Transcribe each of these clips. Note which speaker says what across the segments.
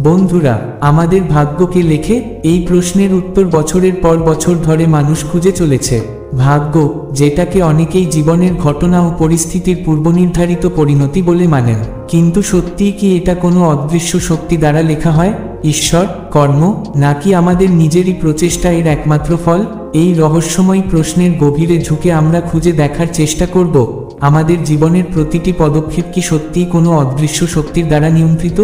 Speaker 1: বন্ধুরা, আমাদের ভাগ্যকে লেখে? এই প্রশ্নের উত্তর বছরের পর বছর ধরে মানুষ খুঁজে চলেছে। ভাগ্য, যেটাকে অনেকেই জীবনের ঘটনা ও পরিস্থিতির পূর্বনির্ধারিত পরিণতি বলে মানেন, কিন্তু সত্যিই কি এটা কোনো অদৃশ্য শক্তি দ্বারা লেখা হয়? ঈশ্বর, কর্ম, নাকি আমাদের নিজেরই প্রচেষ্টা এর একমাত্র ফল? এই রহস্যময় প্রশ্নের গভীরে ঝুঁকে আমরা খুঁজে দেখার চেষ্টা করব, আমাদের জীবনের প্রতিটি পদক্ষেপ কি সত্যিই কোনো অদৃশ্য শক্তির দ্বারা নিয়ন্ত্রিত,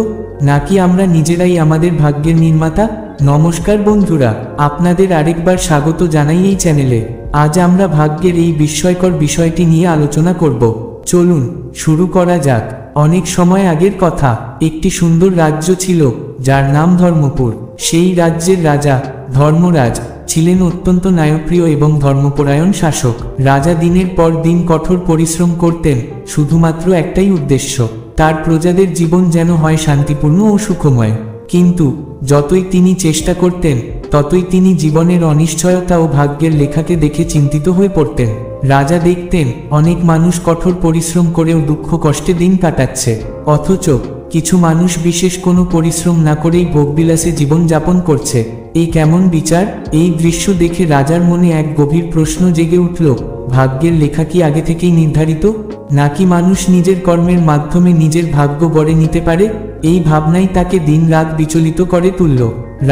Speaker 1: নাকি আমরা নিজেরাই আমাদের ভাগ্যের নির্মাতা? নমস্কার বন্ধুরা, আপনাদের আরেকবার স্বাগত জানাই এই চ্যানেলে। আজ আমরা ভাগ্যের এই বিস্ময়কর বিষয়টি নিয়ে আলোচনা করব। চলুন শুরু করা যাক। অনেক সময় আগের কথা, একটি সুন্দর রাজ্য ছিল যার নাম ধর্মপুর। সেই রাজ্যের রাজা ধর্মরাজ ছিলেন অত্যন্ত ন্যায়প্রিয় এবং ধর্মপরায়ণ শাসক। রাজা দিনের পর দিন কঠোর পরিশ্রম করতেন, শুধুমাত্র একটাই উদ্দেশ্য, তার প্রজাদের জীবন যেন হয় শান্তিপূর্ণ ও সুখময়। কিন্তু যতই তিনি চেষ্টা করতেন, ততই তিনি জীবনের অনিশ্চয়তা ও ভাগ্যের লেখাকে দেখে চিন্তিত হয়ে পড়তেন। রাজা দেখতেন অনেক মানুষ কঠোর পরিশ্রম করেও দুঃখ কষ্টে দিন কাটাচ্ছে, অথচ কিছু মানুষ বিশেষ কোনো পরিশ্রম না করেই ভোগবিলাসে জীবন যাপন করছে। এই কেমন বিচার? এই দৃশ্য দেখে রাজার মনে এক গভীর প্রশ্ন জেগে উঠল, ভাগ্যের লেখা কি আগে থেকেই নির্ধারিত, নাকি মানুষ নিজের কর্মের মাধ্যমে নিজের ভাগ্য গড়ে নিতে পারে? এই ভাবনাই তাকে দিন রাত বিচলিত করে তুলল।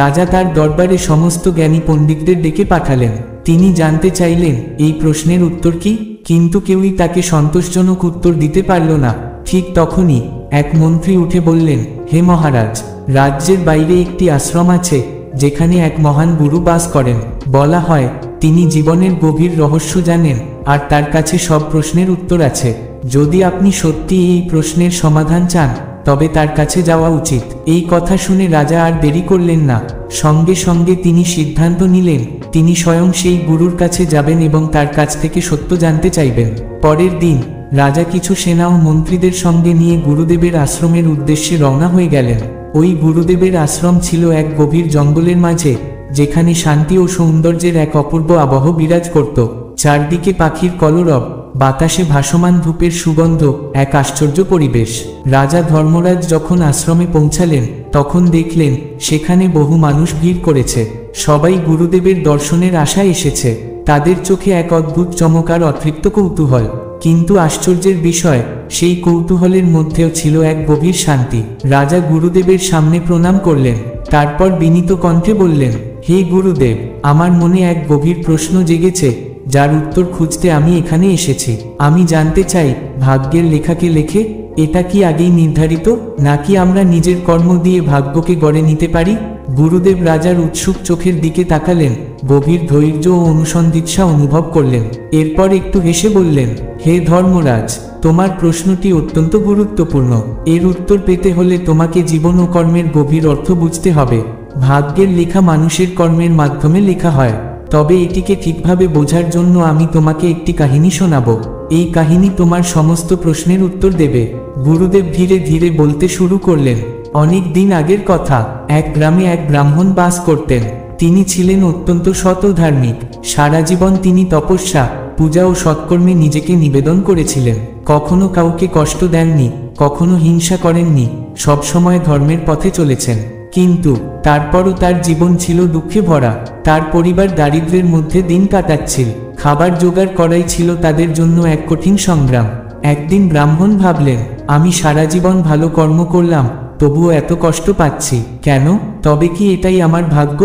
Speaker 1: রাজা তার দরবারে সমস্ত জ্ঞানী পণ্ডিতদের ডেকে পাঠালেন। তিনি জানতে চাইলেন এই প্রশ্নের উত্তর কি, কিন্তু কেউই তাকে সন্তোষজনক উত্তর দিতে পারল না। ঠিক তখনই এক মন্ত্রী উঠে বললেন, হে মহারাজ, রাজ্যের বাইরে একটি আশ্রম আছে যেখানে এক মহান গুরু বাস করেন। বলা হয় তিনি জীবনের গভীর রহস্য জানেন, আর তার কাছে সব প্রশ্নের উত্তর আছে। যদি আপনি সত্যি এই প্রশ্নের সমাধান চান, তবে তার কাছে যাওয়া উচিত। এই কথা শুনে রাজা আর দেরি করলেন না। সঙ্গে সঙ্গে তিনি সিদ্ধান্ত নিলেন তিনি স্বয়ং সেই গুরুর কাছে যাবেন এবং তার কাছ থেকে সত্য জানতে চাইবেন। পরের দিন রাজা কিছু সেনা ও মন্ত্রীদের সঙ্গে নিয়ে গুরুদেবের আশ্রমের উদ্দেশ্যে রওনা হয়ে গেলেন। ওই গুরুদেবের আশ্রম ছিল এক গভীর জঙ্গলের মাঝে, যেখানে শান্তি ও সৌন্দর্যের এক অপূর্ব আবহ বিরাজ করত। চারদিকে পাখির কলরব, বাতাসে ভাসমান ধূপের সুগন্ধ, এক আশ্চর্য পরিবেশ। রাজা ধর্মরাজ যখন আশ্রমে পৌঁছালেন, তখন দেখলেন সেখানে বহু মানুষ ভিড় করেছে। সবাই গুরুদেবের দর্শনের আশায় এসেছে। তাদের চোখে এক অদ্ভুত চমক আর অতৃপ্ত কৌতূহল। কিন্তু আশ্চর্যের বিষয়, সেই কৌতূহলের মধ্যেও ছিল এক গভীর শান্তি। রাজা গুরুদেবের সামনে প্রণাম করলেন, তারপর বিনীত কণ্ঠে বললেন, হে গুরুদেব, আমার মনে এক গভীর প্রশ্ন জেগেছে, যার উত্তর খুঁজতে আমি এখানে এসেছি। আমি জানতে চাই, ভাগ্যের লেখাকে লেখে? এটা কি আগেই নির্ধারিত, নাকি আমরা নিজের কর্ম দিয়ে ভাগ্যকে গড়ে নিতে পারি? গুরুদেব রাজার উৎসুক চোখের দিকে তাকালেন, গভীর ধৈর্য ও অনুসন্ধিৎসা অনুভব করলেন। এরপর একটু হেসে বললেন, হে ধর্মরাজ, তোমার প্রশ্নটি অত্যন্ত গুরুত্বপূর্ণ। এর উত্তর পেতে হলে তোমাকে জীবন ও কর্মের গভীর অর্থ বুঝতে হবে। ভাগ্যের লেখা মানুষের কর্মের মাধ্যমে লেখা হয়, তবে এটিকে ঠিকভাবে বোঝার জন্য আমি তোমাকে একটি কাহিনী শোনাব। এই কাহিনী তোমার সমস্ত প্রশ্নের উত্তর দেবে। গুরুদেব ধীরে ধীরে বলতে শুরু করলেন, অনেক দিন আগের কথা, এক গ্রামে এক ব্রাহ্মণ বাস করতেন। তিনি ছিলেন অত্যন্ত সৎ ও ধার্মিক। সারা জীবন তিনি তপস্যা, পূজা ও সৎকর্মে নিজেকে নিবেদন করেছিলেন। কখনো কাউকে কষ্ট দেননি, কখনো হিংসা করেননি, সবসময় ধর্মের পথে চলেছেন। কিন্তু তারপরও তার জীবন ছিল দুঃখে ভরা। তার পরিবার দারিদ্র্যের মধ্যে দিন কাটাচ্ছিল। খাবার জোগাড় করাই ছিল তাদের জন্য এক কঠিন সংগ্রাম। একদিন ব্রাহ্মণ ভাবলেন, আমি সারা জীবন ভালো কর্ম করলাম, তবুও এত কষ্ট পাচ্ছি কেন? তবে কি এটাই আমার ভাগ্য?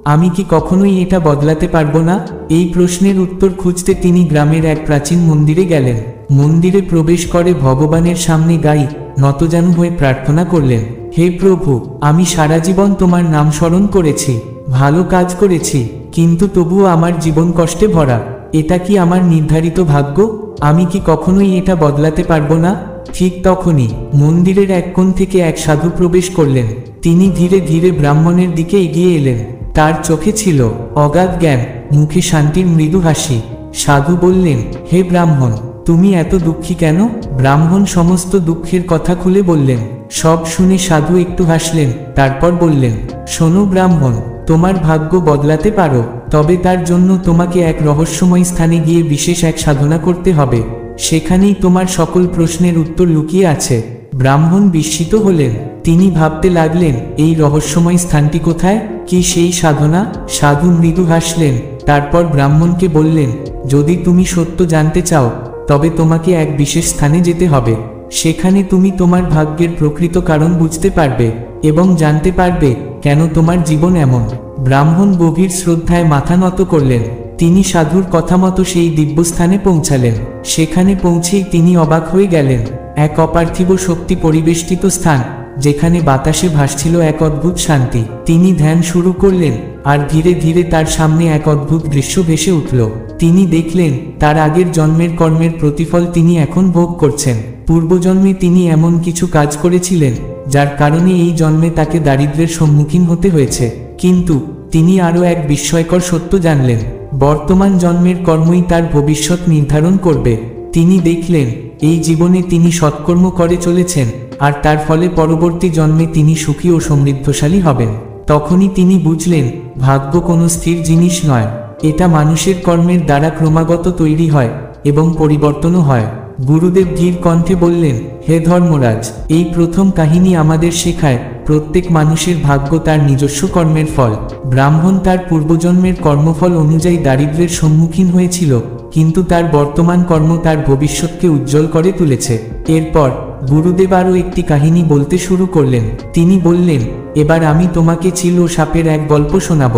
Speaker 1: আমি কি কখনোই এটা বদলাতে পারবো না? এই প্রশ্নের উত্তর খুঁজতে তিনি গ্রামের এক প্রাচীন মন্দিরে গেলেন। মন্দিরে প্রবেশ করে ভগবানের সামনে গাই নতজানু হয়ে প্রার্থনা করলেন, হে প্রভু, আমি সারা জীবন তোমার নাম স্মরণ করেছি, ভালো কাজ করেছি, কিন্তু তবুও আমার জীবন কষ্টে ভরা। এটা কি আমার নির্ধারিত ভাগ্য? আমি কি কখনোই এটা বদলাতে পারবো না? ঠিক তখনই মন্দিরের এক কোণ থেকে এক সাধু প্রবেশ করলেন। তিনি ধীরে ধীরে ব্রাহ্মণের দিকে এগিয়ে এলেন। তার চোখে ছিল অগাধ জ্ঞান, মুখে শান্তির মৃদু হাসি। সাধু বললেন, হে ব্রাহ্মণ, তুমি এত দুঃখী কেন? ব্রাহ্মণ সমস্ত দুঃখের কথা খুলে বললেন। সব শুনে সাধু একটু হাসলেন, তারপর বললেন, শোনো ব্রাহ্মণ, তোমার ভাগ্য বদলাতে পারো, তবে তার জন্য তোমাকে এক রহস্যময় স্থানে গিয়ে বিশেষ এক সাধনা করতে হবে। সেখানেই তোমার সকল প্রশ্নের উত্তর লুকিয়ে আছে। ব্রাহ্মণ বিস্মিত হলেন। তিনি ভাবতে লাগলেন, এই রহস্যময় স্থানটি কোথায়, কি সেই সাধনা? সাধু মৃদু হাসলেন, তারপর ব্রাহ্মণকে বললেন, যদি তুমি সত্য জানতে চাও তবে তোমাকে এক বিশেষ স্থানে যেতে হবে। সেখানে তুমি তোমার ভাগ্যের প্রকৃত কারণ বুঝতে পারবে এবং জানতে পারবে কেন তোমার জীবন এমন। ব্রাহ্মণ গভীর শ্রদ্ধায় মাথা নত করলেন। তিনি সাধুর কথা মতো সেই দিব্যস্থানে পৌঁছালেন। সেখানে পৌঁছেই তিনি অবাক হয়ে গেলেন। এক অপার্থিব শক্তি পরিবেষ্টিত স্থান, যেখানে বাতাসে ভাসছিল এক অদ্ভুত শান্তি। তিনি ধ্যান শুরু করলেন, আর ধীরে ধীরে তার সামনে এক অদ্ভুত দৃশ্য ভেসে উঠল। তিনি দেখলেন তার আগের জন্মের কর্মের প্রতিফল তিনি এখন ভোগ করছেন। পূর্বজন্মে তিনি এমন কিছু কাজ করেছিলেন যার কারণে এই জন্মে তাকে দারিদ্র্যের সম্মুখীন হতে হয়েছে। কিন্তু তিনি আরও এক বিস্ময়কর সত্য জানলেন, বর্তমান জন্মের কর্মই তার ভবিষ্যৎ নির্ধারণ করবে। তিনি দেখলেন এই জীবনে তিনি সৎকর্ম করে চলেছেন, আর তার ফলে পরবর্তী জন্মে তিনি সুখী ও সমৃদ্ধশালী হবেন। তখনই তিনি বুঝলেন, ভাগ্য কোনো স্থির জিনিস নয়, এটা মানুষের কর্মের দ্বারা ক্রমাগত তৈরি হয় এবং পরিবর্তনও হয়। গুরুদেব ধীর কণ্ঠে বললেন, হে ধর্মরাজ, এই প্রথম কাহিনী আমাদের শেখায় প্রত্যেক মানুষের ভাগ্য তার নিজস্ব কর্মের ফল। ব্রাহ্মণ তার পূর্বজন্মের কর্মফল অনুযায়ী দারিদ্র্যের সম্মুখীন হয়েছিল, কিন্তু তার বর্তমান কর্ম তার ভবিষ্যৎকে উজ্জ্বল করে তুলেছে। এরপর গুরুদেব আরও একটি কাহিনী বলতে শুরু করলেন। তিনি বললেন, এবার আমি তোমাকে চিল ও সাপের এক গল্প শোনাব।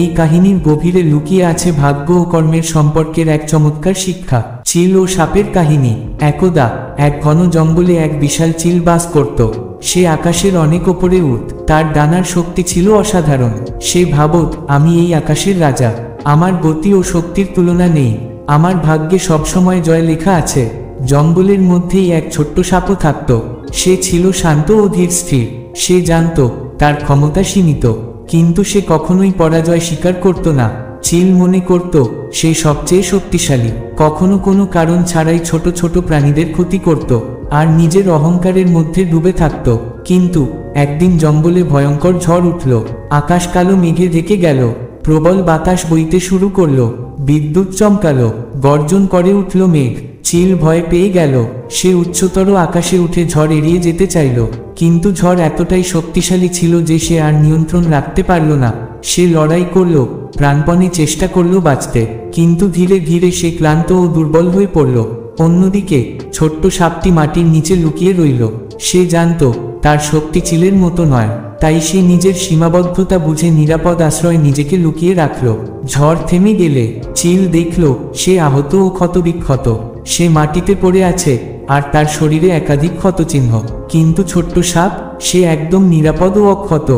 Speaker 1: এই কাহিনীর গভীরে লুকিয়ে আছে ভাগ্য ও কর্মের সম্পর্কের এক চমৎকার শিক্ষা। চিল ও সাপের কাহিনী। একদা এক ঘন জঙ্গলে এক বিশাল চিল বাস করত। সে আকাশের অনেক ওপরে উড়ত। তার ডানার শক্তি ছিল অসাধারণ। সে ভাবত, আমি এই আকাশের রাজা, আমার গতি ও শক্তির তুলনা নেই, আমার ভাগ্যে সবসময় জয় লেখা আছে। জঙ্গলের মধ্যেই এক ছোট্ট সাপও থাকত। সে ছিল শান্ত ও ধীর স্থির। সে জানত তার ক্ষমতা সীমিত, কিন্তু সে কখনোই পরাজয় স্বীকার করত না। চিল মনে করত সে সবচেয়ে শক্তিশালী, কখনো কোনো কারণ ছাড়াই ছোট ছোট প্রাণীদের ক্ষতি করত আর নিজের অহংকারের মধ্যে ডুবে থাকত। কিন্তু একদিন জঙ্গলে ভয়ঙ্কর ঝড় উঠল। আকাশ কালো মেঘে ঢেকে গেল। প্রবল বাতাস বইতে শুরু করলো। বিদ্যুৎ চমকালো। গর্জন করে উঠল মেঘ। চিল ভয় পেয়ে গেল। সে উচ্চতর আকাশে উঠে ঝড় এড়িয়ে যেতে চাইল, কিন্তু ঝড় এতটাই শক্তিশালী ছিল যে সে আর নিয়ন্ত্রণ রাখতে পারল না। সে লড়াই করল, প্রাণপণে চেষ্টা করল বাঁচতে, কিন্তু ধীরে ধীরে সে ক্লান্ত ও দুর্বল হয়ে পড়ল। অন্যদিকে ছোট্ট সাপটি মাটির নিচে লুকিয়ে রইল। সে জানত তার শক্তি চিলের মতো নয়, তাই সে নিজের সীমাবদ্ধতা বুঝে নিরাপদ আশ্রয় নিজেকে লুকিয়ে রাখল। ঝড় থেমে গেলে চিল দেখল সে আহত ও ক্ষতবিক্ষত। সে মাটিতে পড়ে আছে আর তার শরীরে একাধিক ক্ষতচিহ্ন, কিন্তু ছোট্ট সাপ, সে একদম নিরাপদ ও অক্ষত।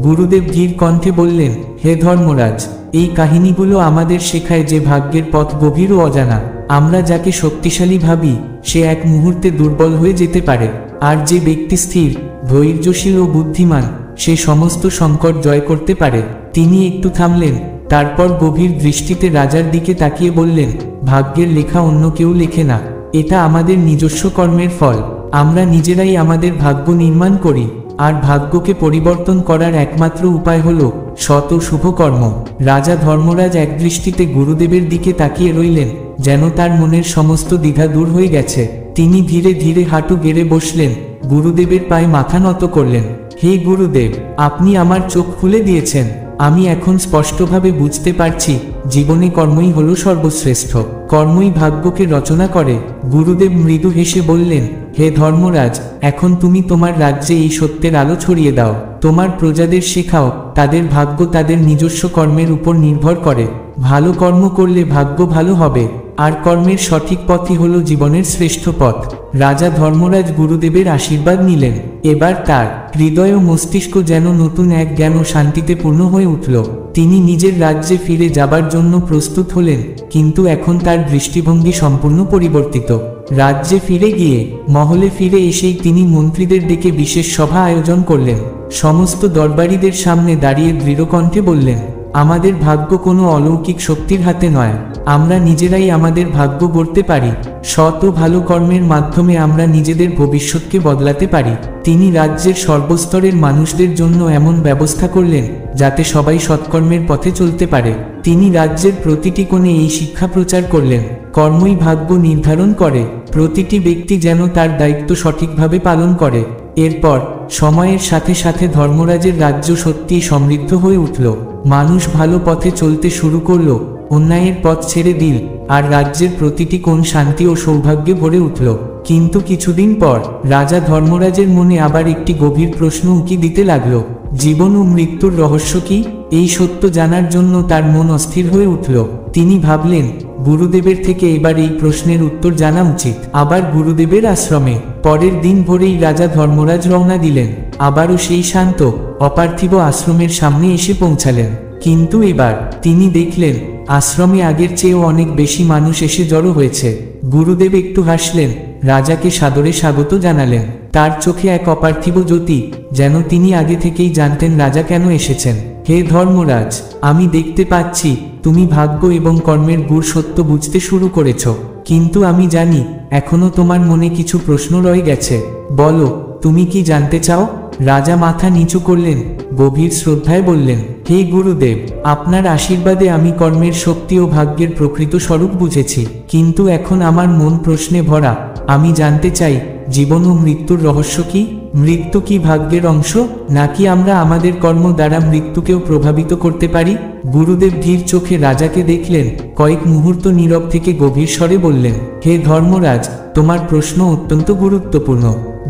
Speaker 1: গুরুদেব ধীর কণ্ঠে বললেন, হে ধর্মরাজ, এই কাহিনীগুলো আমাদের শেখায় যে ভাগ্যের পথ গভীর ও অজানা। আমরা যাকে শক্তিশালী ভাবি সে এক মুহূর্তে দুর্বল হয়ে যেতে পারে, আর যে ব্যক্তি স্থির, ধৈর্যশীল ও বুদ্ধিমান সে সমস্ত সংকট জয় করতে পারে। তিনি একটু থামলেন, তারপর গভীর দৃষ্টিতে রাজার দিকে তাকিয়ে বললেন, ভাগ্যের লেখা অন্য কেউ লেখে না, এটা আমাদের নিজস্ব কর্মের ফল। আমরা নিজেরাই আমাদের ভাগ্য নির্মাণ করি, আর ভাগ্যকে পরিবর্তন করার একমাত্র উপায় হল সৎ ও শুভ কর্ম। রাজা ধর্মরাজ একদৃষ্টিতে গুরুদেবের দিকে তাকিয়ে রইলেন, যেন তার মনের সমস্ত দ্বিধা দূর হয়ে গেছে। তিনি ধীরে ধীরে হাঁটু গেড়ে বসলেন, গুরুদেবের পায়ে মাথা নত করলেন। হে গুরুদেব, আপনি আমার চোখ খুলে দিয়েছেন। আমি এখন স্পষ্টভাবে বুঝতে পারছি জীবনে কর্মই হলো সর্বশ্রেষ্ঠ, কর্মই ভাগ্যকে রচনা করে। গুরুদেব মৃদু হেসে বললেন, হে ধর্মরাজ, এখন তুমি তোমার রাজ্যে এই সত্যের আলো ছড়িয়ে দাও। তোমার প্রজাদের শেখাও তাদের ভাগ্য তাদের নিজস্ব কর্মের উপর নির্ভর করে। ভালো কর্ম করলে ভাগ্য ভালো হবে, আর কর্মের সঠিক পথই হলো জীবনের শ্রেষ্ঠ পথ। রাজা ধর্মরাজ গুরুদেবের আশীর্বাদ নিলেন। এবার তার হৃদয় ও মস্তিষ্ক যেন নতুন এক জ্ঞান ও শান্তিতে পূর্ণ হয়ে উঠল। তিনি নিজের রাজ্যে ফিরে যাবার জন্য প্রস্তুত হলেন, কিন্তু এখন তার দৃষ্টিভঙ্গি সম্পূর্ণ পরিবর্তিত। রাজ্যে ফিরে গিয়ে মহলে ফিরে এসেই তিনি মন্ত্রীদের ডেকে বিশেষ সভা আয়োজন করলেন। সমস্ত দরবারীদের সামনে দাঁড়িয়ে দৃঢ়কণ্ঠে বললেন, আমাদের ভাগ্য কোনো অলৌকিক শক্তির হাতে নয়, আমরা নিজেরাই আমাদের ভাগ্য গড়তে পারি। সৎ ও ভালো কর্মের মাধ্যমে আমরা নিজেদের ভবিষ্যৎকে বদলাতে পারি। তিনি রাজ্যের সর্বস্তরের মানুষদের জন্য এমন ব্যবস্থা করলেন যাতে সবাই সৎকর্মের পথে চলতে পারে। তিনি রাজ্যের প্রতিটি কোণে এই শিক্ষা প্রচার করলেন, কর্মই ভাগ্য নির্ধারণ করে। প্রতিটি ব্যক্তি যেন তার দায়িত্ব সঠিকভাবে পালন করে। এরপর সময়ের সাথে সাথে ধর্মরাজের রাজ্য সত্যিই সমৃদ্ধ হয়ে উঠল। মানুষ ভালো পথে চলতে শুরু করল, অন্যায়ের পথ ছেড়ে দিল, আর রাজ্যের প্রতিটি কোণ শান্তি ও সৌভাগ্যে ভরে উঠল। কিন্তু কিছুদিন পর রাজা ধর্মরাজের মনে আবার একটি গভীর প্রশ্ন উকি দিতে লাগলো। জীবন ও মৃত্যুর রহস্য কি? এই সত্য জানার জন্য তার মন অস্থির হয়ে উঠল। তিনি ভাবলেন, গুরুদেবের থেকে এবার এই প্রশ্নের উত্তর জানা উচিত। আবার গুরুদেবের আশ্রমে পরের দিন ভোরেই রাজা ধর্মরাজ রওনা দিলেন। আবারও সেই শান্ত অপার্থিব আশ্রমের সামনে এসে পৌঁছালেন। কিন্তু এবার তিনি দেখলেন আশ্রমে আগের চেয়েও অনেক বেশি মানুষ এসে জড়ো হয়েছে। গুরুদেব একটু হাসলেন, রাজাকে সাদরে স্বাগত জানালেন। তার চোখে এক অপার্থিব জ্যোতি, যেন তিনি আগে থেকেই জানতেন রাজা কেন এসেছেন। হে ধর্মরাজ, আমি দেখতে পাচ্ছি তুমি ভাগ্য এবং কর্মের গূঢ় সত্য বুঝতে শুরু করেছ, কিন্তু আমি জানি এখনো তোমার মনে কিছু প্রশ্ন রয়ে গেছে। বলো, তুমি কি জানতে চাও? রাজা মাথা নিচু করলেন, গভীর শ্রদ্ধায় বললেন, হে গুরুদেব, আপনার আশীর্বাদে আমি কর্মের শক্তি ও ভাগ্যের প্রকৃত স্বরূপ বুঝেছি, কিন্তু এখন আমার মন প্রশ্নে ভরা। আমি জানতে চাই, জীবন ও মৃত্যুর রহস্য কি? মৃত্যু কি ভাগ্যের অংশ, নাকি আমরা আমাদের কর্ম দ্বারা মৃত্যুকেও প্রভাবিত করতে পারি? গুরুদেব ধীর চোখে রাজাকে দেখলেন, কয়েক মুহূর্ত নীরব থেকে গভীর স্বরে বললেন, হে ধর্মরাজ, তোমার প্রশ্ন অত্যন্ত গুরুত্বপূর্ণ।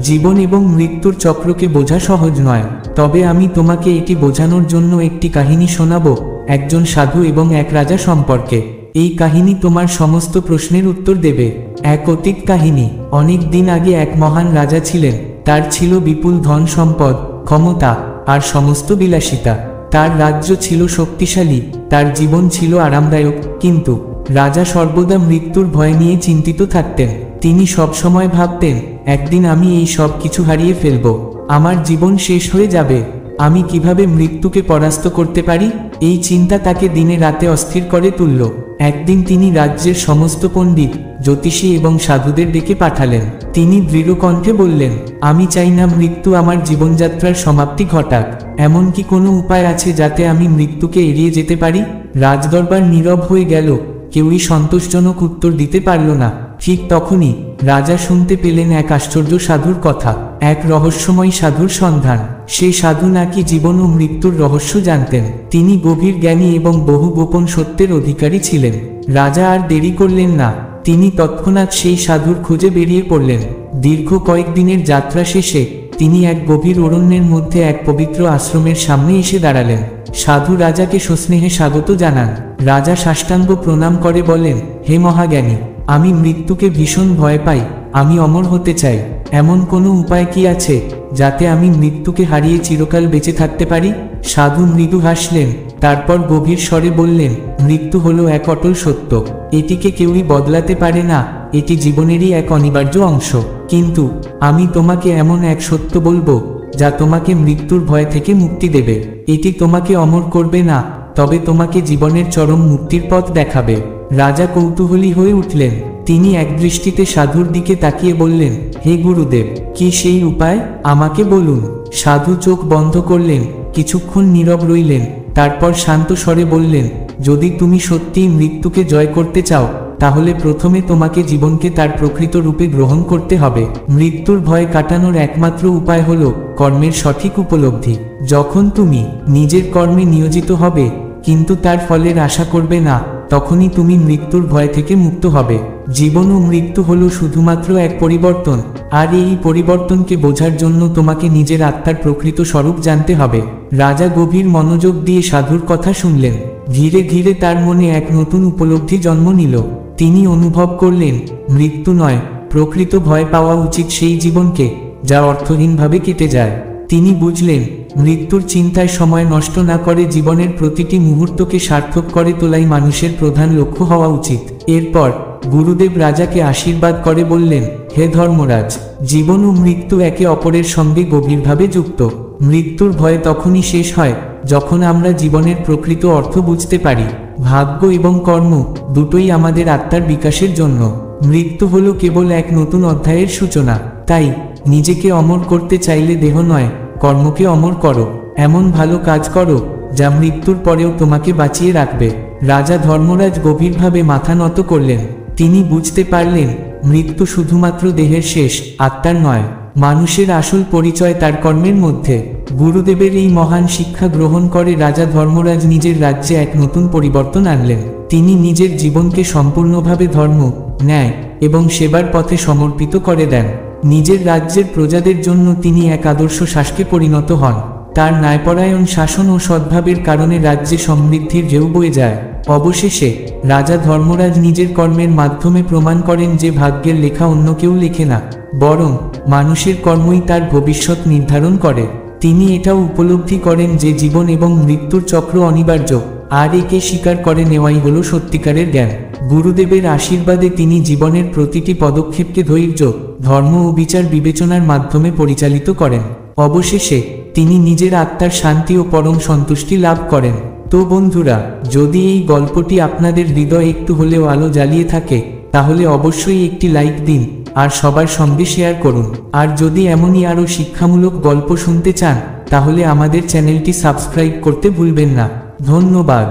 Speaker 1: জীবন এবং মৃত্যুর চক্রকে বোঝা সহজ নয়, তবে আমি তোমাকে এটি বোঝানোর জন্য একটি কাহিনী শোনাব, একজন সাধু এবং এক রাজা সম্পর্কে। এই কাহিনী তোমার সমস্ত প্রশ্নের উত্তর দেবে। এক অতীত কাহিনী। অনেক দিন আগে এক মহান রাজা ছিলেন। তার ছিল বিপুল ধন সম্পদ, ক্ষমতা আর সমস্ত বিলাসিতা। তার রাজ্য ছিল শক্তিশালী, তার জীবন ছিল আরামদায়ক, কিন্তু রাজা সর্বদা মৃত্যুর ভয় নিয়ে চিন্তিত থাকতেন। তিনি সবসময় ভাবতেন, একদিন আমি এই সব কিছু হারিয়ে ফেলব, আমার জীবন শেষ হয়ে যাবে। আমি কিভাবে মৃত্যুকে পরাস্ত করতে পারি? এই চিন্তা তাকে দিনে রাতে অস্থির করে তুলল। একদিন তিনি রাজ্যের সমস্ত পণ্ডিত, জ্যোতিষী এবং সাধুদের ডেকে পাঠালেন। তিনি দৃঢ় কণ্ঠে বললেন, আমি চাই না মৃত্যু আমার জীবনযাত্রার সমাপ্তি ঘটাক। এমন কি কোনো উপায় আছে যাতে আমি মৃত্যুকে এড়িয়ে যেতে পারি? রাজদরবার নীরব হয়ে গেল, কেউই সন্তোষজনক উত্তর দিতে পারল না। ঠিক তখনই রাজা শুনতে পেলেন এক আশ্চর্য সাধুর কথা, এক রহস্যময় সাধুর সন্ধান। সে সাধু নাকি জীবন ও মৃত্যুর রহস্য জানতেন। তিনি গভীর জ্ঞানী এবং বহু গোপন সত্যের অধিকারী ছিলেন। রাজা আর দেরি করলেন না, তিনি তৎক্ষণাৎ সেই সাধুর খোঁজে বেরিয়ে পড়লেন। দীর্ঘ কয়েকদিনের যাত্রা শেষে তিনি এক গভীর অরণ্যের মধ্যে এক পবিত্র আশ্রমের সামনে এসে দাঁড়ালেন। সাধু রাজাকে সস্নেহে স্বাগত জানান। রাজা সাষ্টাঙ্গ প্রণাম করে বলেন, হে মহাজ্ঞানী, আমি মৃত্যুকে ভীষণ ভয় পাই, আমি অমর হতে চাই। এমন কোনো উপায় কি আছে যাতে আমি মৃত্যুকে হারিয়ে চিরকাল বেঁচে থাকতে পারি? সাধু মৃদু হাসলেন, তারপর গভীর স্বরে বললেন, মৃত্যু হলো এক অটল সত্য, এটিকে কেউই বদলাতে পারে না, এটি জীবনেরই এক অনিবার্য অংশ। কিন্তু আমি তোমাকে এমন এক সত্য বলবো যা তোমাকে মৃত্যুর ভয় থেকে মুক্তি দেবে। এটি তোমাকে অমর করবে না, তবে তোমাকে জীবনের চরম মুক্তির পথ দেখাবে। রাজা কৌতূহলী হয়ে উঠলেন। তিনি একদৃষ্টিতে সাধুর দিকে তাকিয়ে বললেন, হে গুরুদেব, কি সেই উপায়? আমাকে বলুন। সাধু চোখ বন্ধ করলেন, কিছুক্ষণ নীরব রইলেন, তারপর শান্ত স্বরে বললেন, যদি তুমি সত্যিই মৃত্যুকে জয় করতে চাও, তাহলে প্রথমে তোমাকে জীবনকে তার প্রকৃত রূপে গ্রহণ করতে হবে। মৃত্যুর ভয় কাটানোর একমাত্র উপায় হলো কর্মের সঠিক উপলব্ধি। যখন তুমি নিজের কর্মে নিয়োজিত হবে কিন্তু তার ফলের আশা করবে না, তখনই তুমি মৃত্যুর ভয় থেকে মুক্ত হবে। জীবন ও মৃত্যু হলো শুধুমাত্র এক পরিবর্তন, আর এই পরিবর্তনকে বোঝার জন্য তোমাকে নিজের আত্মার প্রকৃত স্বরূপ জানতে হবে। রাজা গভীর মনোযোগ দিয়ে সাধুর কথা শুনলেন। ধীরে ধীরে তার মনে এক নতুন উপলব্ধি জন্ম নিল। তিনি অনুভব করলেন, মৃত্যু নয়, প্রকৃত ভয় পাওয়া উচিত সেই জীবনকে যা অর্থহীনভাবে কেটে যায়। তিনি বুঝলেন, মৃত্যুর চিন্তায় সময় নষ্ট না করে জীবনের প্রতিটি মুহূর্তকে সার্থক করে তোলাই মানুষের প্রধান লক্ষ্য হওয়া উচিত। এরপর গুরুদেব রাজাকে আশীর্বাদ করে বললেন, হে ধর্মরাজ, জীবন ও মৃত্যু একে অপরের সঙ্গে গভীরভাবে যুক্ত। মৃত্যুর ভয় তখনই শেষ হয় যখন আমরা জীবনের প্রকৃত অর্থ বুঝতে পারি। ভাগ্য এবং কর্ম দুটোই আমাদের আত্মার বিকাশের জন্য। মৃত্যু হলো কেবল এক নতুন অধ্যায়ের সূচনা। তাই নিজেকে অমর করতে চাইলে দেহ নয়, কর্মকে অমর করো। এমন ভালো কাজ করো যা মৃত্যুর পরেও তোমাকে বাঁচিয়ে রাখবে। রাজা ধর্মরাজ গভীরভাবে মাথা নত করলেন। তিনি বুঝতে পারলেন, মৃত্যু শুধুমাত্র দেহের শেষ, আত্মার নয়। মানুষের আসল পরিচয় তার কর্মের মধ্যে। গুরুদেবের এই মহান শিক্ষা গ্রহণ করে রাজা ধর্মরাজ নিজের রাজ্যে এক নতুন পরিবর্তন আনলেন। তিনি নিজের জীবনকে সম্পূর্ণভাবে ধর্ম, ন্যায় এবং সেবার পথে সমর্পিত করে দেন। নিজের রাজ্যের প্রজাদের জন্য তিনি এক আদর্শ শাসকে পরিণত হন। তার ন্যায়পরায়ণ শাসন ও সদ্ভাবের কারণে রাজ্যে সমৃদ্ধির ঢেউ বয়ে যায়। অবশেষে রাজা ধর্মরাজ নিজের কর্মের মাধ্যমে প্রমাণ করেন যে ভাগ্যের লেখা অন্য কেউ লেখে না, বরং মানুষের কর্মই তার ভবিষ্যৎ নির্ধারণ করে। তিনি এটাও উপলব্ধি করেন যে জীবন এবং মৃত্যুর চক্র অনিবার্য, আর একে স্বীকার করে নেওয়াই হলো সত্যিকারের জ্ঞান। গুরুদেবের আশীর্বাদে তিনি জীবনের প্রতিটি পদক্ষেপকে ধৈর্য, ধর্ম ও বিচার বিবেচনার মাধ্যমে পরিচালিত করেন। অবশেষে তিনি নিজের আত্মার শান্তি ও পরম সন্তুষ্টি লাভ করেন। তো বন্ধুরা, যদি এই গল্পটি আপনাদের হৃদয়ে একটু হলেও আলো জ্বালিয়ে থাকে, তাহলে অবশ্যই একটি লাইক দিন আর সবার সঙ্গে শেয়ার করুন। আর যদি এমনই আরও শিক্ষামূলক গল্প শুনতে চান, তাহলে আমাদের চ্যানেলটি সাবস্ক্রাইব করতে ভুলবেন না। ধন্যবাদ।